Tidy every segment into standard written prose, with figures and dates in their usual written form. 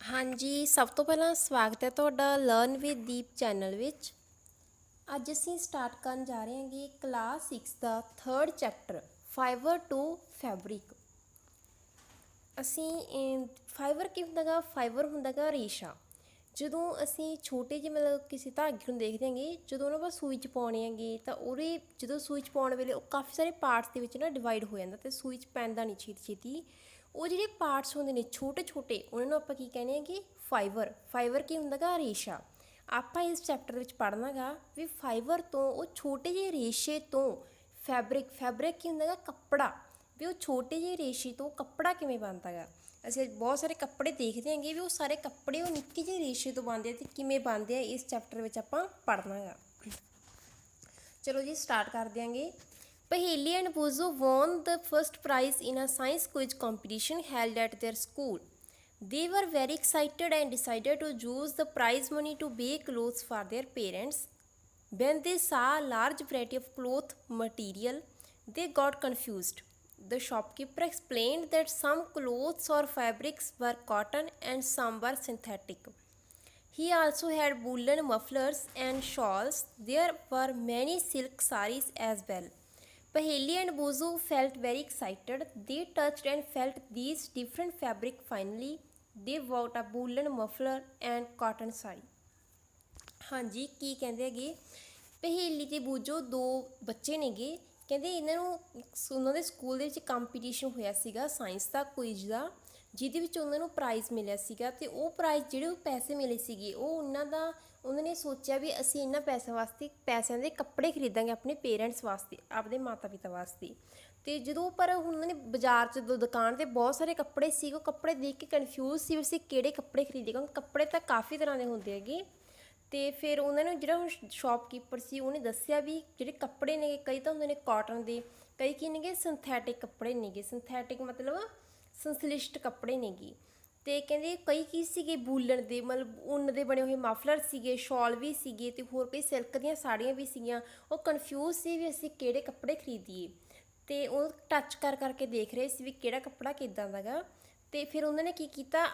हाँ जी, सब तो पहला स्वागत है ਤੁਹਾਡਾ ਲਰਨ ਵਿਦ ਦੀਪ ਚੈਨਲ ਵਿੱਚ। ਅੱਜ ਅਸੀਂ ਸਟਾਰਟ ਕਰਨ ਜਾ ਰਹੇ ਹਾਂਗੇ ਕਲਾਸ 6 ਦਾ 3rd chapter fibre to fabric. ਅਸੀਂ ਫਾਈਬਰ ਕੀ ਹੁੰਦਾਗਾ? ਫਾਈਬਰ ਹੁੰਦਾਗਾ ਰੇਸ਼ਾ। ਜਦੋਂ ਅਸੀਂ ਛੋਟੇ ਜਿਹੇ ਮਤਲਬ ਕਿਸੇ ਧਾਗੇ ਨੂੰ ਦੇਖਦੇ ਹਾਂਗੇ, ਜਦੋਂ ਉਹਨਾਂ ਆਪਾਂ ਸੂਈ 'ਚ ਪਾਉਣੇ ਹੈਗੇ ਤਾਂ ਉਹਦੇ ਜਦੋਂ ਸੂਈ 'ਚ ਪਾਉਣ ਵੇਲੇ ਉਹ ਕਾਫੀ ਸਾਰੇ ਪਾਰਟਸ ਦੇ ਵਿੱਚ ਨਾ ਡਿਵਾਈਡ ਹੋ ਜਾਂਦਾ ਅਤੇ ਸੂਈ 'ਚ ਪੈਂਦਾ ਨਹੀਂ ਛੇਤੀ ਛੇਤੀ। ਉਹ ਜਿਹੜੇ ਪਾਰਟਸ ਹੁੰਦੇ ਨੇ ਛੋਟੇ ਛੋਟੇ ਉਹਨਾਂ ਨੂੰ ਆਪਾਂ ਕੀ ਕਹਿੰਦੇ ਹੈਗੇ? ਫਾਈਬਰ। ਫਾਈਬਰ ਕੀ ਹੁੰਦਾਗਾ? ਰੇਸ਼ਾ। ਆਪਾਂ ਇਸ ਚੈਪਟਰ ਵਿੱਚ ਪੜ੍ਹਨਾ ਗਾ ਵੀ ਫਾਈਬਰ ਤੋਂ ਉਹ ਛੋਟੇ ਜਿਹੇ ਰੇਸ਼ੇ ਤੋਂ ਫੈਬਰਿਕ। ਫੈਬਰਿਕ ਕੀ ਹੁੰਦਾਗਾ? ਕੱਪੜਾ। ਵੀ ਉਹ ਛੋਟੇ ਜਿਹੇ ਰੇਸ਼ੇ ਤੋਂ ਕੱਪੜਾ ਕਿਵੇਂ ਬਣਦਾ ਗਾ। ਅਸੀਂ ਬਹੁਤ ਸਾਰੇ ਕੱਪੜੇ ਦੇਖਦੇ ਹੈਗੇ ਵੀ ਉਹ ਸਾਰੇ ਕੱਪੜੇ ਉਹ ਨਿੱਕੇ ਜਿਹੇ ਰੇਸ਼ੇ ਤੋਂ ਬਣਦੇ ਆ ਅਤੇ ਕਿਵੇਂ ਬਣਦੇ ਆ ਇਸ ਚੈਪਟਰ ਵਿੱਚ ਆਪਾਂ ਪੜ੍ਹਨਾ ਗਾ। ਚਲੋ ਜੀ ਸਟਾਰਟ ਕਰ ਦਿਆਂਗੇ। Paheli and Bozo won the first prize in a science quiz competition held at their school. They were very excited and decided to use the prize money to buy clothes for their parents. When they saw a large variety of cloth material, they got confused. The shopkeeper explained that some clothes or fabrics were cotton and some were synthetic. He also had woolen mufflers and shawls. There were many silk saris as well. Paheli and Bozo felt very excited. They touched and felt these different fabric. Finally, they bought a woolen muffler and cotton sari. ਹਾਂਜੀ ਕੀ ਕਹਿੰਦੇ ਹੈਗੇ? ਪਹੇਲੀ ਤੇ ਬੂਜੋ ਦੋ ਬੱਚੇ ਨੇਗੇ। ਕਹਿੰਦੇ ਇਹਨਾਂ ਨੂੰ ਉਹਨਾਂ ਦੇ ਸਕੂਲ ਦੇ ਵਿੱਚ ਕੰਪੀਟੀਸ਼ਨ ਹੋਇਆ ਸੀਗਾ ਸਾਇੰਸ ਦਾ ਕੁਇਜ਼ ਦਾ, ਜਿਹਦੇ ਵਿੱਚ ਉਹਨਾਂ ਨੂੰ ਪ੍ਰਾਈਜ਼ ਮਿਲਿਆ ਸੀਗਾ। ਅਤੇ ਉਹ ਪ੍ਰਾਈਜ਼ ਜਿਹੜੇ ਉਹ ਪੈਸੇ ਮਿਲੇ ਸੀਗੇ ਉਹ ਉਹਨਾਂ ਨੇ ਸੋਚਿਆ ਵੀ ਅਸੀਂ ਇਹਨਾਂ ਪੈਸਿਆਂ ਦੇ ਕੱਪੜੇ ਖਰੀਦਾਂਗੇ ਆਪਣੇ ਪੇਰੈਂਟਸ ਵਾਸਤੇ, ਆਪਣੇ ਮਾਤਾ ਪਿਤਾ ਵਾਸਤੇ। ਅਤੇ ਜਦੋਂ ਪਰ ਉਹਨਾਂ ਨੇ ਬਾਜ਼ਾਰ 'ਚ ਦੁਕਾਨ 'ਤੇ ਬਹੁਤ ਸਾਰੇ ਕੱਪੜੇ ਸੀਗੇ, ਉਹ ਕੱਪੜੇ ਦੇਖ ਕੇ ਕਨਫਿਊਜ਼ ਸੀ ਵੀ ਅਸੀਂ ਕਿਹੜੇ ਕੱਪੜੇ ਖਰੀਦੀਏ, ਕਿਉਂਕਿ ਕੱਪੜੇ ਤਾਂ ਕਾਫੀ ਤਰ੍ਹਾਂ ਦੇ ਹੁੰਦੇ ਹੈਗੇ। ਅਤੇ ਫਿਰ ਉਹਨਾਂ ਨੂੰ ਜਿਹੜਾ ਸ਼ੋਪਕੀਪਰ ਸੀ ਉਹਨੇ ਦੱਸਿਆ ਵੀ ਜਿਹੜੇ ਕੱਪੜੇ ਨੇਗੇ ਕਈ ਤਾਂ ਹੁੰਦੇ ਨੇ ਕਾਟਨ ਦੇ, ਕਈ ਕੀ ਨੇਗੇ ਸਿੰਥੈਟਿਕ ਕੱਪੜੇ ਨੇਗੇ। ਸਿੰਥੈਟਿਕ ਮਤਲਬ ਸੰਸਲਿਸ਼ਟ ਕੱਪੜੇ ਨੇਗੇ। ਅਤੇ ਕਹਿੰਦੇ ਕਈ ਕੀ ਸੀਗੇ ਵੂਲਨ ਦੇ, ਮਤਲਬ ਉੱਨ ਦੇ ਬਣੇ ਹੋਏ ਮਫਲਰ ਸੀਗੇ, ਸ਼ਾਲ ਵੀ ਸੀਗੇ ਅਤੇ ਹੋਰ ਕਈ ਸਿਲਕ ਦੀਆਂ ਸਾੜੀਆਂ ਵੀ ਸੀਗੀਆਂ। ਉਹ ਕਨਫਿਊਜ਼ ਸੀ ਵੀ ਅਸੀਂ ਕਿਹੜੇ ਕੱਪੜੇ ਖਰੀਦੀਏ ਅਤੇ ਉਹ ਟੱਚ ਕਰਕੇ ਦੇਖ ਰਹੇ ਸੀ ਵੀ ਕਿਹੜਾ ਕੱਪੜਾ ਕਿੱਦਾਂ ਦਾ ਗਾ। ਅਤੇ ਫਿਰ ਉਹਨਾਂ ਨੇ ਕੀ ਕੀਤਾ,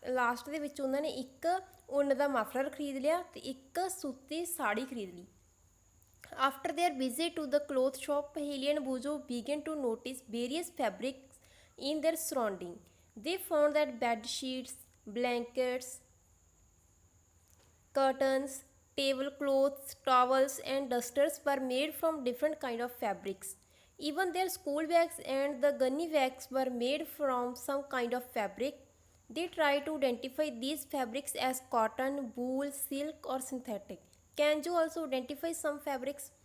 ਲਾਸਟ ਦੇ ਵਿੱਚ ਉਹਨਾਂ ਨੇ ਇੱਕ ਉੱਨ ਦਾ ਮਫਲਰ ਖਰੀਦ ਲਿਆ ਅਤੇ ਇੱਕ ਸੂਤੀ ਸਾੜੀ ਖਰੀਦ ਲਈ। After their visit to the cloth shop, Paheli and Bozo began to notice various fabrics in their surrounding. They found that bed sheets, blankets, curtains, tablecloths, towels, and dusters were made from different kind of fabrics. Even their school bags and the gunny bags were made from some kind of fabric. They tried to identify these fabrics as cotton, wool, silk, or synthetic. Can you also identify some fabrics?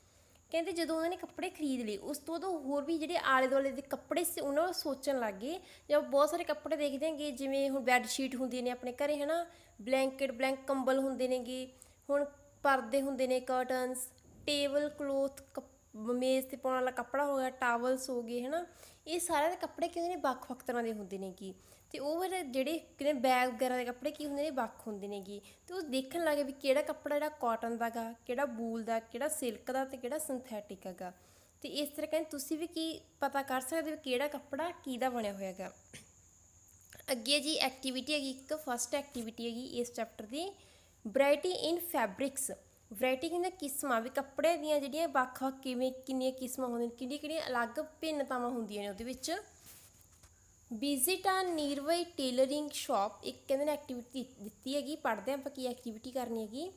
ਕਹਿੰਦੇ ਜਦੋਂ ਉਹਨਾਂ ਨੇ ਕੱਪੜੇ ਖਰੀਦ ਲਏ ਉਸ ਤੋਂ ਉਦੋਂ ਹੋਰ ਵੀ ਜਿਹੜੇ ਆਲੇ ਦੁਆਲੇ ਦੇ ਕੱਪੜੇ ਸੀ ਉਹਨਾਂ ਨੂੰ ਸੋਚਣ ਲੱਗ ਗਏ। ਜਾਂ ਬਹੁਤ ਸਾਰੇ ਕੱਪੜੇ ਦੇਖਦੇ ਹੈਗੇ, ਜਿਵੇਂ ਹੁਣ ਬੈੱਡ ਸ਼ੀਟ ਹੁੰਦੀਆਂ ਨੇ ਆਪਣੇ ਘਰੇ ਹੈ ਨਾ, ਬਲੈਂਕ ਕੰਬਲ ਹੁੰਦੇ ਨੇਗੇ, ਹੁਣ ਪਰਦੇ ਹੁੰਦੇ ਨੇ, ਕਰਟਨਸ, ਟੇਬਲ ਕਲੋਥ ਮੇਜ਼ 'ਤੇ ਪਾਉਣ ਵਾਲਾ ਕੱਪੜਾ ਹੋ ਗਿਆ, ਟਾਵਲਸ ਹੋ ਗਏ ਹੈ ਨਾ। ਇਹ ਸਾਰਿਆਂ ਦੇ ਕੱਪੜੇ ਕੀ ਹੁੰਦੇ ਨੇ? ਵੱਖ ਤਰ੍ਹਾਂ ਦੇ ਹੁੰਦੇ ਨੇ ਗੇ। ਅਤੇ ਉਹ ਫਿਰ ਜਿਹੜੇ ਕਿਤੇ ਬੈਗ ਵਗੈਰਾ ਦੇ ਕੱਪੜੇ ਕੀ ਹੁੰਦੇ ਨੇ? ਵੱਖ ਹੁੰਦੇ ਨੇਗੇ। ਅਤੇ ਉਹ ਦੇਖਣ ਲੱਗੇ ਵੀ ਕਿਹੜਾ ਕੱਪੜਾ ਜਿਹੜਾ ਕਾਟਨ ਦਾ ਗਾ, ਕਿਹੜਾ ਵੂਲ ਦਾ, ਕਿਹੜਾ ਸਿਲਕ ਦਾ ਅਤੇ ਕਿਹੜਾ ਸਿੰਥੈਟਿਕ ਹੈਗਾ। ਅਤੇ ਇਸ ਤਰ੍ਹਾਂ ਕਹਿੰਦੇ ਤੁਸੀਂ ਵੀ ਕੀ ਪਤਾ ਕਰ ਸਕਦੇ ਹੋ ਕਿਹੜਾ ਕੱਪੜਾ ਕਿਹਦਾ ਬਣਿਆ ਹੋਇਆ ਹੈਗਾ। ਅੱਗੇ ਜੀ ਐਕਟੀਵਿਟੀ ਹੈਗੀ ਇੱਕ, ਫਸਟ ਐਕਟੀਵਿਟੀ ਹੈਗੀ ਇਸ ਚੈਪਟਰ ਦੀ, ਵਰਾਇਟੀ ਇਨ ਫੈਬਰਿਕਸ। ਵਰਾਇਟੀ ਕਹਿੰਦੇ ਕਿਸਮਾਂ, ਵੀ ਕੱਪੜੇ ਦੀਆਂ ਜਿਹੜੀਆਂ ਵੱਖ ਕਿੰਨੀਆਂ ਕਿਸਮਾਂ ਹੁੰਦੀਆਂ ਨੇ, ਕਿਹੜੀਆਂ ਅਲੱਗ ਭਿੰਨਤਾਵਾਂ ਹੁੰਦੀਆਂ ਨੇ ਉਹਦੇ ਵਿੱਚ। Visit a nearby tailoring shop, ਇੱਕ ਕਹਿੰਦੇ ਨੇ ਐਕਟੀਵਿਟੀ ਦਿੱਤੀ ਹੈਗੀ, ਪੜ੍ਹਦੇ ਹਾਂ ਆਪਾਂ ਕੀ ਐਕਟੀਵਿਟੀ ਕਰਨੀ ਹੈਗੀ।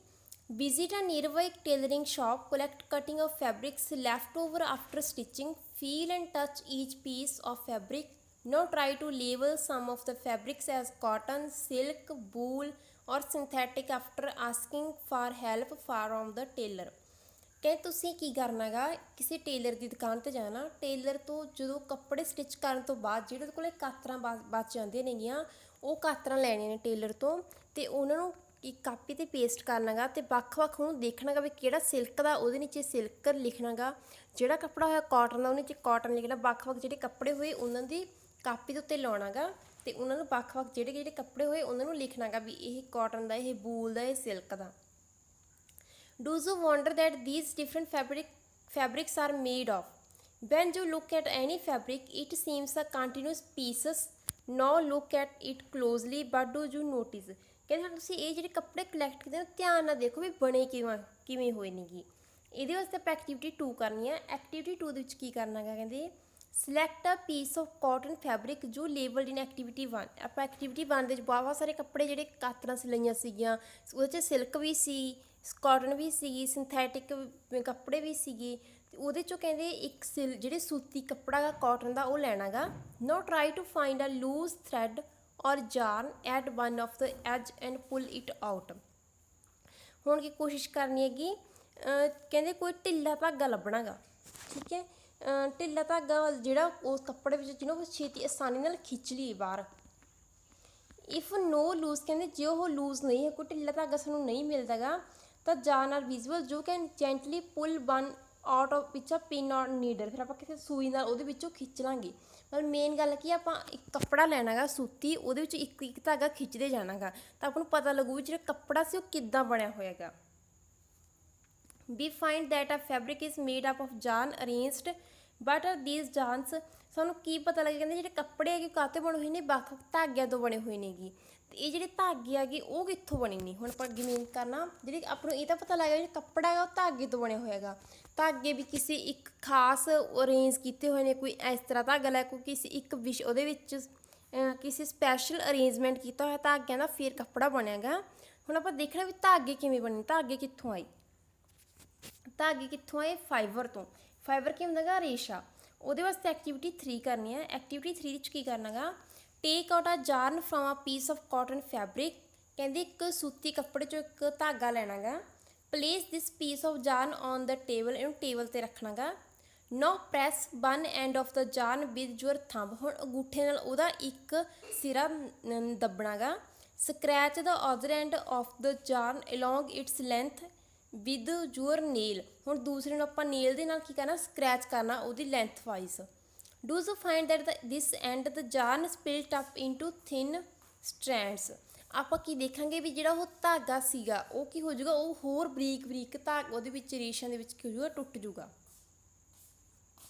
Visit a nearby tailoring shop, collect cutting of fabrics left over after stitching, feel and touch each piece of fabric. Now try to label some of the fabrics as cotton, silk, wool or synthetic after asking for help from the tailor. ਕਹਿੰਦੇ ਤੁਸੀਂ ਕੀ ਕਰਨਾ ਗਾ, ਕਿਸੇ tailor ਦੀ ਦੁਕਾਨ 'ਤੇ ਜਾਣਾ। Tailor ਤੋਂ ਜਦੋਂ ਕੱਪੜੇ ਸਟਿਚ ਕਰਨ ਤੋਂ ਬਾਅਦ ਜਿਹੜੇ ਉਹਦੇ ਕੋਲ ਕਾਤਰਾਂ ਬਚ ਜਾਂਦੀਆਂ ਨੇਗੀਆਂ, ਉਹ ਕਾਤਰਾਂ ਲੈਣੀਆਂ ਨੇ ਟੇਲਰ ਤੋਂ ਅਤੇ ਉਹਨਾਂ ਨੂੰ ਇੱਕ ਕਾਪੀ 'ਤੇ ਪੇਸਟ ਕਰਨਾ ਗਾ ਅਤੇ ਵੱਖ ਉਹਨੂੰ ਦੇਖਣਾ ਗਾ ਵੀ ਕਿਹੜਾ ਸਿਲਕ ਦਾ ਉਹਦੇ ਨੀਚੇ ਸਿਲਕ ਲਿਖਣਾ ਗਾ, ਜਿਹੜਾ ਕੱਪੜਾ ਹੋਇਆ ਕਾਟਨ ਦਾ ਉਹਦੇ ਨੀਚੇ ਕਾਟਨ ਲਿਖਣਾ। ਵੱਖ ਜਿਹੜੇ ਕੱਪੜੇ ਹੋਏ ਉਹਨਾਂ ਦੀ ਕਾਪੀ ਦੇ ਉੱਤੇ ਲਾਉਣਾ ਗਾ ਅਤੇ ਉਹਨਾਂ ਨੂੰ ਵੱਖ ਜਿਹੜੇ ਕੱਪੜੇ ਹੋਏ ਉਹਨਾਂ ਨੂੰ ਲਿਖਣਾ ਗਾ ਵੀ ਇਹ ਕਾਟਨ ਦਾ, ਇਹ ਵੂਲ ਦਾ, ਇਹ silk the. Do you wonder that these different fabrics are made of? When you look at any fabric, it seems a continuous pieces no look at it closely but do you notice. कहते तुसीं ये जिहड़े कपड़े collect करते हो ध्यान नाल देखो भी बने किवें होए नेगे। ਇਹਦੇ ਵਾਸਤੇ ਆਪਾਂ ਐਕਟੀਵਿਟੀ 2 ਕਰਨੀ ਹੈ। ਐਕਟੀਵਿਟੀ 2 ਦੇ ਵਿੱਚ ਕੀ ਕਰਨਾ ਹੈਗਾ, ਕਹਿੰਦੇ select a piece of cotton fabric ਜੋ ਲੇਬਲਡ ਇਨ ਐਕਟੀਵਿਟੀ 1। ਆਪਾਂ ਐਕਟੀਵਿਟੀ 1 ਦੇ ਵਿੱਚ ਬਹੁਤ ਸਾਰੇ ਕੱਪੜੇ ਜਿਹੜੇ ਕਾਤਰਾਂ ਸਿਲਾਈਆਂ ਸੀਗੀਆਂ, ਉਹਦੇ 'ਚ ਸਿਲਕ ਵੀ ਸੀ, ਕਾਟਨ ਵੀ ਸੀਗੀ, ਸਿੰਥੈਟਿਕ ਕੱਪੜੇ ਵੀ ਸੀਗੇ। ਤੇ ਉਹਦੇ 'ਚੋਂ ਕਹਿੰਦੇ ਇੱਕ ਜਿਹੜੇ ਸੂਤੀ ਕੱਪੜਾ ਗਾ ਕਾਟਨ ਦਾ ਉਹ ਲੈਣਾ ਗਾ। Now try to find a loose thread or yarn at one of the edge and pull it out. ਹੁਣ ਕੀ ਕੋਸ਼ਿਸ਼ ਕਰਨੀ ਹੈਗੀ, ਕਹਿੰਦੇ ਕੋਈ ਢਿੱਲਾ ਧਾਗਾ ਲੱਭਣਾ ਗਾ, ਠੀਕ ਹੈ। ਢਿੱਲਾ ਧਾਗਾ ਜਿਹੜਾ ਉਸ ਕੱਪੜੇ ਵਿੱਚ ਜਿਹਨੂੰ ਛੇਤੀ ਆਸਾਨੀ ਨਾਲ ਖਿੱਚ ਲਈਏ ਬਾਹਰ। ਇਫ ਨੋ ਲੂਜ਼, ਕਹਿੰਦੇ ਜੇ ਉਹ ਲੂਜ਼ ਨਹੀਂ ਹੈ, ਕੋਈ ਢਿੱਲਾ ਧਾਗਾ ਸਾਨੂੰ ਨਹੀਂ ਮਿਲਦਾ ਗਾ, ਤਾਂ ਜਾਨ ਆਰ ਵਿਜ਼ੂਅਲ ਜੋ can gently pull one out of ਵਿੱਚ ਆ ਪਿਨ ਔਰ ਨੀਡਲ। ਫਿਰ ਆਪਾਂ ਕਿਸੇ ਸੂਈ ਨਾਲ ਉਹਦੇ ਵਿੱਚੋਂ ਖਿੱਚ ਲਾਂਗੇ। ਮਤਲਬ ਮੇਨ ਗੱਲ ਕੀ ਆਪਾਂ ਇੱਕ ਕੱਪੜਾ ਲੈਣਾ ਗਾ ਸੂਤੀ, ਉਹਦੇ ਵਿੱਚ ਇੱਕ ਇੱਕ ਧਾਗਾ ਖਿੱਚਦੇ ਜਾਣਾ ਗਾ, ਤਾਂ ਆਪਾਂ ਨੂੰ ਪਤਾ ਲੱਗੂ ਵੀ ਜਿਹੜਾ ਕੱਪੜਾ ਸੀ ਉਹ ਕਿੱਦਾਂ ਬਣਿਆ ਹੋਇਆ ਗਾ। We find that a fabric is made up of yarn arranged but are these yarns, ਸਾਨੂੰ ਕੀ ਪਤਾ ਲੱਗੇ, ਕਹਿੰਦੇ ਜਿਹੜੇ ਕੱਪੜੇ ਹੈਗੇ ਕਾਹਤੇ ਬਣੇ ਹੋਏ ਨੇ, ਵੱਖ ਧਾਗਿਆਂ ਤੋਂ ਬਣੇ ਹੋਏ ਨੇਗੇ। ਤੇ ਇਹ ਜਿਹੜੇ ਧਾਗੇ ਹੈਗੇ ਉਹ ਕਿੱਥੋਂ ਬਣੇ ਨੇ। ਹੁਣ ਆਪਾਂ ਅੱਗੇ ਮੇਨ ਕਰਨਾ, ਜਿਹੜੀ ਆਪਾਂ ਨੂੰ ਇਹ ਤਾਂ ਪਤਾ ਲੱਗ ਗਿਆ ਜਿਹੜਾ ਕੱਪੜਾ ਹੈਗਾ ਉਹ ਧਾਗੇ ਤੋਂ ਬਣਿਆ ਹੋਇਆ ਹੈਗਾ। ਧਾਗੇ ਵੀ ਕਿਸੇ ਇੱਕ ਖਾਸ ਅਰੇਂਜ ਕੀਤੇ ਹੋਏ ਨੇ, ਕੋਈ ਇਸ ਤਰ੍ਹਾਂ ਧਾਗਾ ਲੈ, ਕੋਈ ਕਿਸੇ ਇੱਕ ਉਹਦੇ ਵਿੱਚ ਕਿਸੇ ਸਪੈਸ਼ਲ ਅਰੇਂਜਮੈਂਟ ਕੀਤਾ ਹੋਇਆ ਧਾਗਿਆਂ ਦਾ, ਫਿਰ ਕੱਪੜਾ ਬਣਿਆ ਗਾ। ਹੁਣ ਆਪਾਂ ਦੇਖਣਾ ਵੀ ਧਾਗੇ ਕਿਵੇਂ ਬਣੇ, ਧਾਗੇ ਕਿੱਥੋਂ ਆਏ। ਧਾਗੇ ਕਿੱਥੋਂ ਆਏ, ਫਾਈਬਰ ਤੋਂ। ਫਾਈਬਰ ਕੀ ਹੁੰਦਾ ਗਾ, ਰੇਸ਼ਾ। ਉਹਦੇ ਵਾਸਤੇ ਐਕਟੀਵਿਟੀ 3 ਕਰਨੀ ਹੈ। ਐਕਟੀਵਿਟੀ 3 ਵਿੱਚ ਕੀ ਕਰਨਾ ਗਾ, take out a yarn from a piece of cotton fabric. ਕਹਿੰਦੇ ਇੱਕ ਸੂਤੀ ਕੱਪੜੇ 'ਚੋਂ ਇੱਕ ਧਾਗਾ ਲੈਣਾ ਗਾ। Place this piece of yarn on the table, ਇਹਨੂੰ ਟੇਬਲ 'ਤੇ ਰੱਖਣਾ ਗਾ। Now press one end of the yarn with your thumb, ਹੁਣ ਅੰਗੂਠੇ ਨਾਲ ਉਹਦਾ ਇੱਕ ਸਿਰਾ ਦੱਬਣਾ ਗਾ। Scratch the other end of the yarn along its length with your nail, ਹੁਣ ਦੂਸਰੇ ਨੂੰ ਆਪਾਂ ਨੇਲ ਦੇ ਨਾਲ ਕੀ ਕਰਨਾ, ਸਕਰੈਚ ਕਰਨਾ ਉਹਦੀ lengthwise. Do you find that this end the yarn split up into thin strands. ਆਪਾਂ ਕੀ ਦੇਖਾਂਗੇ ਵੀ ਜਿਹੜਾ ਉਹ ਧਾਗਾ ਸੀਗਾ ਉਹ ਕੀ ਹੋ ਜਾਊਗਾ, ਉਹ ਹੋਰ ਬਰੀਕ ਬਰੀਕ ਧਾਗਾ ਉਹਦੇ ਵਿੱਚ ਰੇਸ਼ਿਆਂ ਦੇ ਵਿੱਚ ਕੀ ਹੋ ਜਾਊਗਾ, ਟੁੱਟ ਜਾਊਗਾ।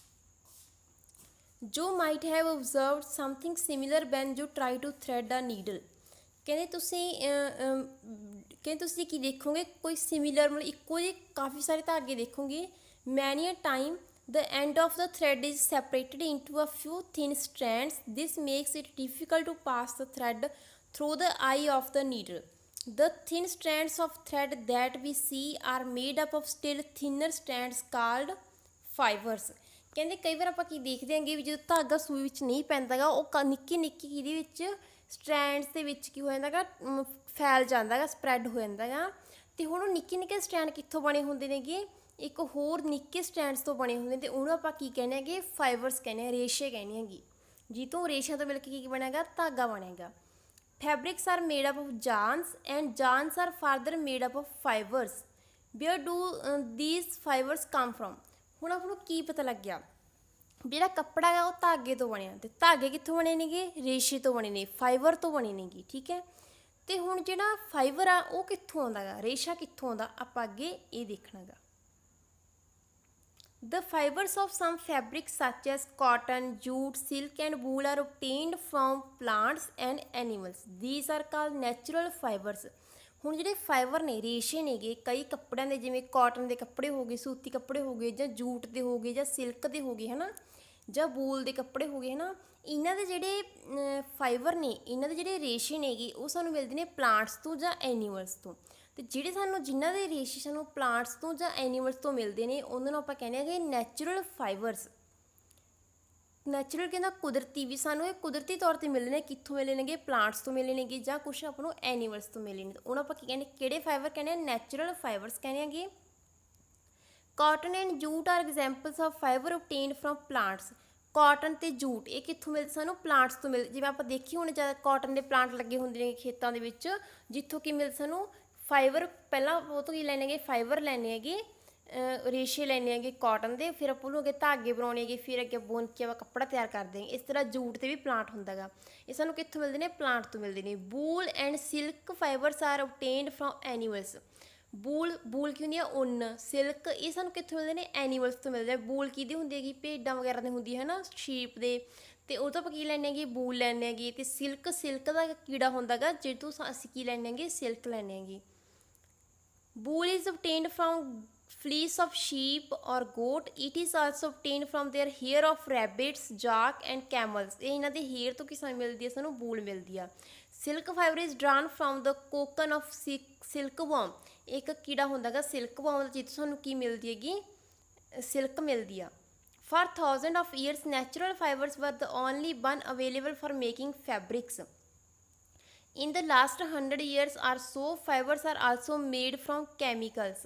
You might have observed something similar when you try to thread a needle. ਕਹਿੰਦੇ ਤੁਸੀਂ ਕੀ ਦੇਖੋਗੇ, ਕੋਈ ਸਿਮਿਲਰ ਮਤਲਬ ਇੱਕੋ ਜਿਹੇ ਕਾਫੀ ਸਾਰੇ ਧਾਗੇ ਦੇਖੋਗੇ। Many a time the end of the thread is separated into a few thin strands, this makes it difficult to pass the thread through the eye of the needle. The thin strands of thread that we see are made up of still thinner strands called fibres. ਕਹਿੰਦੇ ਕਈ ਵਾਰ ਆਪਾਂ ਕੀ ਦੇਖਦੇ ਹਾਂਗੇ ਵੀ ਜਦੋਂ ਧਾਗਾ ਸੂਈ ਵਿੱਚ ਨਹੀਂ ਪੈਂਦਾ ਗਾ, ਉਹ ਨਿੱਕੀ ਨਿੱਕੀ ਇਹਦੇ ਵਿੱਚ ਸਟ੍ਰੈਂਡਸ ਦੇ ਵਿੱਚ ਕੀ ਹੋ ਜਾਂਦਾ ਗਾ, ਫੈਲ ਜਾਂਦਾ ਗਾ, ਸਪਰੈਡ ਹੋ ਜਾਂਦਾ ਗਾ। ਅਤੇ ਹੁਣ ਉਹ ਨਿੱਕੇ ਨਿੱਕੇ ਸਟੈਂਡ ਕਿੱਥੋਂ ਬਣੇ ਹੁੰਦੇ ਨੇਗੇ, ਇੱਕ ਹੋਰ ਨਿੱਕੇ ਸਟੈਂਡਸ ਤੋਂ ਬਣੇ ਹੁੰਦੇ ਨੇ, ਅਤੇ ਉਹਨੂੰ ਆਪਾਂ ਕੀ ਕਹਿੰਦੇ ਹੈਗੇ, ਫਾਈਬਰਸ ਕਹਿੰਦੇ ਹਾਂ, ਰੇਸ਼ੇ ਕਹਿੰਦੇ ਹੈਗੇ। ਜੀ ਤੋਂ ਰੇਸ਼ਿਆਂ ਤੋਂ ਮਿਲ ਕੇ ਕੀ ਬਣਿਆ ਗਾ, ਧਾਗਾ ਬਣਿਆ ਗਾ। Fabrics are made up of yarns and yarns are further made up of fibres. Where do these fibres come from. ਹੁਣ ਆਪਾਂ ਨੂੰ ਕੀ ਪਤਾ ਲੱਗਿਆ, ਜਿਹੜਾ ਕੱਪੜਾ ਹੈ ਉਹ ਧਾਗੇ ਤੋਂ ਬਣਿਆ, ਅਤੇ ਧਾਗੇ ਕਿੱਥੋਂ ਬਣੇ ਨੇਗੇ, ਰੇਸ਼ੇ ਤੋਂ ਬਣੇ ਨੇ, ਫਾਈਬਰ ਤੋਂ ਬਣੇ ਨੇਗੇ, ਠੀਕ ਹੈ। ਅਤੇ ਹੁਣ ਜਿਹੜਾ ਫਾਈਬਰ ਆ ਉਹ ਕਿੱਥੋਂ ਆਉਂਦਾ ਗਾ, ਰੇਸ਼ਾ ਕਿੱਥੋਂ ਆਉਂਦਾ, ਆਪਾਂ ਅੱਗੇ ਇਹ ਦੇਖਣਾ ਗਾ। The fibers of some fabrics such as cotton, jute, silk and wool are obtained from plants and animals. These are called natural fibers. ਹੁਣ ਜਿਹੜੇ ਫਾਈਬਰ ਨੇ, ਰੇਸ਼ੇ ਨੇਗੇ ਕਈ ਕੱਪੜਿਆਂ ਦੇ, ਜਿਵੇਂ ਕਾਟਨ ਦੇ ਕੱਪੜੇ ਹੋ ਗਏ, ਸੂਤੀ ਕੱਪੜੇ ਹੋ ਗਏ, ਜਾਂ ਜੂਟ ਦੇ ਹੋ ਗਏ, ਜਾਂ ਸਿਲਕ ਦੇ ਹੋ ਗਏ ਹੈ ਨਾ, ਜਾਂ ਵੂਲ ਦੇ ਕੱਪੜੇ ਹੋ ਗਏ ਹੈ ਨਾ, ਇਹਨਾਂ ਦੇ ਜਿਹੜੇ ਫਾਈਬਰ ਨੇ, ਇਹਨਾਂ ਦੇ ਜਿਹੜੇ ਰੇਸ਼ੇ ਨੇਗੇ ਉਹ ਸਾਨੂੰ ਮਿਲਦੇ ਨੇ ਪਲਾਂਟਸ ਤੋਂ ਜਾਂ ਐਨੀਮਲਸ ਤੋਂ। ਅਤੇ ਜਿਹੜੇ ਜਿਨ੍ਹਾਂ ਦੇ ਰੇਸ਼ੇ ਸਾਨੂੰ ਪਲਾਂਟਸ ਤੋਂ ਜਾਂ ਐਨੀਮਲਸ ਤੋਂ ਮਿਲਦੇ ਨੇ ਉਹਨਾਂ ਨੂੰ ਆਪਾਂ ਕਹਿੰਦੇ ਹੈਗੇ ਨੈਚੁਰਲ ਫਾਈਬਰਸ। ਨੈਚੁਰਲ ਕਹਿੰਦਾ ਕੁਦਰਤੀ, ਵੀ ਸਾਨੂੰ ਇਹ ਕੁਦਰਤੀ ਤੌਰ 'ਤੇ ਮਿਲਦੇ ਨੇ, ਕਿੱਥੋਂ ਮਿਲੇ ਨੇਗੇ, ਪਲਾਂਟਸ ਤੋਂ ਮਿਲੇ ਨੇਗੇ, ਜਾਂ ਕੁਛ ਆਪਾਂ ਨੂੰ ਐਨੀਮਲਸ ਤੋਂ ਮਿਲੇ ਨੇ। ਉਹਨਾਂ ਆਪਾਂ ਕੀ ਕਹਿੰਦੇ, ਕਿਹੜੇ ਫਾਈਬਰ ਕਹਿੰਦੇ ਆ, ਨੈਚੁਰਲ ਫਾਈਬਰਸ ਕਹਿੰਦੇ ਹੈਗੇ। Cotton and jute are examples of fibre obtained from plants. Cotton ਅਤੇ ਜੂਟ ਇਹ ਕਿੱਥੋਂ ਮਿਲਦੇ, ਸਾਨੂੰ ਪਲਾਂਟਸ ਤੋਂ ਮਿਲਦੇ। ਜਿਵੇਂ ਆਪਾਂ ਦੇਖੀ ਹੁਣ ਜਦ ਕਾਟਨ ਦੇ ਪਲਾਂਟ ਲੱਗੇ ਹੁੰਦੇ ਨੇ ਖੇਤਾਂ ਦੇ ਵਿੱਚ, ਜਿੱਥੋਂ ਕੀ ਮਿਲਦੇ ਸਾਨੂੰ ਫਾਈਬਰ। ਪਹਿਲਾਂ ਉਹ ਤੋਂ ਕੀ ਲੈਣੇ ਹੈਗੇ, ਫਾਈਬਰ ਲੈਣੇ ਹੈਗੇ, ਰੇਸ਼ੇ ਲੈਣੇ ਹੈਗੇ ਕਾਟਨ ਦੇ, ਫਿਰ ਆਪਾਂ ਉਹਨੂੰ ਅੱਗੇ ਧਾਗੇ ਬਣਾਉਣੇ ਹੈਗੇ, ਫਿਰ ਅੱਗੇ ਬੁਣ ਕੇ ਆਪਾਂ ਕੱਪੜਾ ਤਿਆਰ ਕਰਦੇ ਹਾਂ। ਇਸ ਤਰ੍ਹਾਂ ਜੂਟ 'ਤੇ ਵੀ ਪਲਾਂਟ ਹੁੰਦਾ ਗਾ, ਇਹ ਸਾਨੂੰ ਕਿੱਥੋਂ ਮਿਲਦੇ ਨੇ, ਪਲਾਂਟ ਤੋਂ ਮਿਲਦੇ ਨੇ। Wool and silk fibres are obtained from animals. Wool ਕੀ ਹੁੰਦੀ ਆ, ਉੱਨ। ਸਿਲਕ ਇਹ ਸਾਨੂੰ ਕਿੱਥੋਂ ਮਿਲਦੇ ਨੇ, ਐਨੀਮਲਸ ਤੋਂ ਮਿਲਦੇ ਆ। ਵੂਲ ਕਿਹਦੀ ਹੁੰਦੀ ਹੈਗੀ, ਭੇਡਾਂ ਵਗੈਰਾ ਦੀ ਹੁੰਦੀ ਹੈ ਨਾ, ਸ਼ੀਪ ਦੇ। ਤੇ ਉਹ ਤੋਂ ਆਪਾਂ ਕੀ ਲੈਣੇ ਹੈਗੇ, ਬੂਲ ਲੈਣੇ ਹੈਗੇ। ਤੇ ਸਿਲਕ, ਸਿਲਕ ਦਾ ਕੀੜਾ ਹੁੰਦਾ ਗਾ ਜਿਹਦੇ ਤੋਂ ਅਸੀਂ ਕੀ ਲੈਣੇ ਹੈਗੇ, ਸਿਲਕ ਲੈਣੇ ਹੈਗੇ। Wool is obtained from fleece of sheep or goat. It is also obtained from their hair of rabbits, jack and camels. ਇਹ ਇਹਨਾਂ ਦੇ hair ਤੋਂ ਕਿਸ ਮਿਲਦੀ ਹੈ, ਸਾਨੂੰ ਬੂਲ ਮਿਲਦੀ ਆ। Silk fiber is drawn from the cocoon of silkworm. ਇੱਕ ਕੀੜਾ ਹੁੰਦਾ ਗਾ silkworm, ਜਿੱਥੋਂ ਸਾਨੂੰ ਕੀ ਮਿਲਦੀ ਹੈਗੀ, ਸਿਲਕ ਮਿਲਦੀ ਆ। For thousands of years, natural fibers were the only one available for making fabrics. In the last 100 years or so, fibers are also made from chemicals.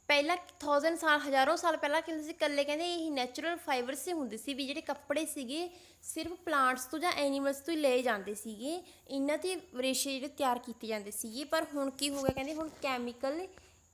ਪਹਿਲਾਂ 1000 ਸਾਲ, ਹਜ਼ਾਰਾਂ ਸਾਲ ਪਹਿਲਾਂ ਕਹਿੰਦੇ ਸੀ ਇਕੱਲੇ ਕਹਿੰਦੇ ਇਹ ਨੈਚੁਰਲ ਫਾਈਬਰਸ ਹੀ ਹੁੰਦੇ ਸੀ, ਵੀ ਜਿਹੜੇ ਕੱਪੜੇ ਸੀਗੇ ਸਿਰਫ ਪਲਾਂਟਸ ਤੋਂ ਜਾਂ ਐਨੀਮਲਸ ਤੋਂ ਹੀ ਲਏ ਜਾਂਦੇ ਸੀਗੇ, ਇਹਨਾਂ ਦੇ ਰੇਸ਼ੇ ਜਿਹੜੇ ਤਿਆਰ ਕੀਤੇ ਜਾਂਦੇ ਸੀਗੇ। ਪਰ ਹੁਣ ਕੀ ਹੋ ਗਿਆ, ਕਹਿੰਦੇ ਹੁਣ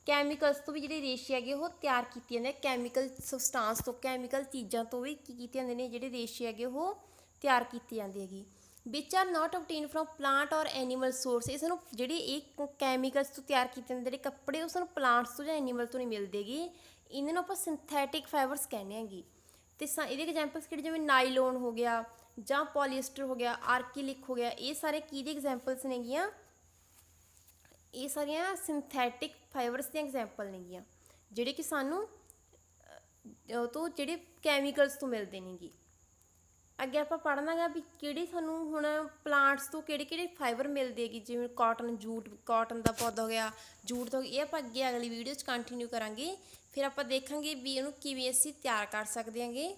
ਕੈਮੀਕਲਸ ਤੋਂ ਵੀ ਜਿਹੜੇ ਰੇਸ਼ੇ ਹੈਗੇ ਉਹ ਤਿਆਰ ਕੀਤੇ ਜਾਂਦੇ, ਕੈਮੀਕਲ ਸਬਸਟਾਂਸ ਤੋਂ, ਕੈਮੀਕਲ ਚੀਜ਼ਾਂ ਤੋਂ ਵੀ ਕੀ ਕੀਤੇ ਜਾਂਦੇ ਨੇ, ਜਿਹੜੇ ਰੇਸ਼ੇ ਹੈਗੇ ਉਹ ਤਿਆਰ ਕੀਤੇ ਜਾਂਦੇ ਹੈਗੇ। Which are not obtained from plant or animal source। ਇਹ ਸਾਨੂੰ ਜਿਹੜੇ ਇਹ ਕੈਮੀਕਲਸ ਤੋਂ ਤਿਆਰ ਕੀਤੇ ਜਾਂਦੇ ਜਿਹੜੇ ਕੱਪੜੇ ਉਹ ਸਾਨੂੰ ਪਲਾਂਟਸ ਤੋਂ ਜਾਂ ਐਨੀਮਲ ਤੋਂ ਨਹੀਂ ਮਿਲਦੇ ਗੇ, ਇਹਨਾਂ ਨੂੰ ਆਪਾਂ ਸਿੰਥੈਟਿਕ ਫਾਈਬਰਸ ਕਹਿੰਦੇ ਹੈਗੇ। ਅਤੇ ਇਹਦੇ ਐਗਜ਼ਾਮਪਲਸ ਕਿਹੜੇ, ਜਿਵੇਂ ਨਾਈਲੋਨ ਹੋ ਗਿਆ ਜਾਂ ਪੋਲੀਸਟਰ ਹੋ ਗਿਆ, ਆਰਕੀਲਿਕ ਹੋ ਗਿਆ, ਇਹ ਸਾਰੇ ਕਿਹਦੇ ਐਗਜ਼ਾਮਪਲਸ ਨੇਗੀਆਂ, ਇਹ ਸਾਰੀਆਂ ਸਿੰਥੈਟਿਕ ਫਾਈਬਰਸ ਦੀਆਂ ਐਗਜ਼ਾਮਪਲ ਨੇਗੀਆਂ, ਜਿਹੜੇ ਕਿ ਸਾਨੂੰ ਉਹ ਤੋਂ ਜਿਹੜੇ ਕੈਮੀਕਲਸ ਤੋਂ ਮਿਲਦੇ ਨੇਗੇ। ਅੱਗੇ ਆਪਾਂ ਪੜ੍ਹਨਾ ਗਾ ਵੀ ਕਿਹੜੇ ਸਾਨੂੰ ਹੁਣ ਪਲਾਂਟਸ ਤੋਂ ਕਿਹੜੇ ਕਿਹੜੇ ਫਾਈਬਰ ਮਿਲਦੇ ਹੈਗੇ, ਜਿਵੇਂ ਕਾਟਨ, ਜੂਟ, ਕਾਟਨ ਦਾ ਪੌਦਾ ਹੋ ਗਿਆ, ਜੂਟ ਤੋਂ। ਇਹ ਆਪਾਂ ਅੱਗੇ ਅਗਲੀ ਵੀਡੀਓ 'ਚ ਕੰਟੀਨਿਊ ਕਰਾਂਗੇ। ਫਿਰ ਆਪਾਂ ਦੇਖਾਂਗੇ ਵੀ ਇਹਨੂੰ ਕਿਵੇਂ ਅਸੀਂ ਤਿਆਰ ਕਰ ਸਕਦੇ ਹਾਂਗੇ।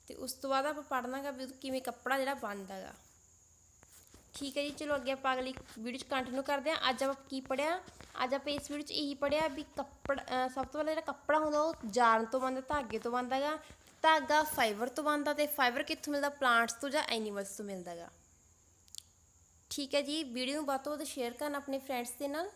ਅਤੇ ਉਸ ਤੋਂ ਬਾਅਦ ਆਪਾਂ ਪੜ੍ਹਨਾ ਗਾ ਵੀ ਕਿਵੇਂ ਕੱਪੜਾ ਜਿਹੜਾ ਬਣਦਾ ਗਾ। ਠੀਕ ਹੈ ਜੀ, ਚਲੋ ਅੱਗੇ ਆਪਾਂ ਅਗਲੀ ਵੀਡੀਓ 'ਚ ਕੰਟੀਨਿਊ ਕਰਦੇ ਹਾਂ। ਅੱਜ ਆਪਾਂ ਕੀ ਪੜ੍ਹਿਆ, ਅੱਜ ਆਪਾਂ ਇਸ ਵੀਡੀਓ 'ਚ ਇਹੀ ਪੜ੍ਹਿਆ ਵੀ ਕੱਪੜਾ, ਸਭ ਤੋਂ ਪਹਿਲਾਂ ਜਿਹੜਾ ਕੱਪੜਾ ਹੁੰਦਾ ਉਹ ਜਾਰਨ ਤੋਂ ਬਣਦਾ, ਧਾਗੇ ਤੋਂ ਬਣਦਾ ਗਾ। ਧਾਗਾ ਫਾਈਬਰ ਤੋਂ ਬਣਦਾ, ਅਤੇ ਫਾਈਬਰ ਕਿੱਥੋਂ ਮਿਲਦਾ, ਪਲਾਂਟਸ ਤੋਂ ਜਾਂ ਐਨੀਮਲਸ ਤੋਂ ਮਿਲਦਾ ਗਾ। ਠੀਕ ਹੈ ਜੀ, ਵੀਡੀਓ ਨੂੰ ਵੱਧ ਤੋਂ ਵੱਧ ਸ਼ੇਅਰ ਕਰਨਾ ਆਪਣੇ ਫਰੈਂਡਸ ਦੇ ਨਾਲ।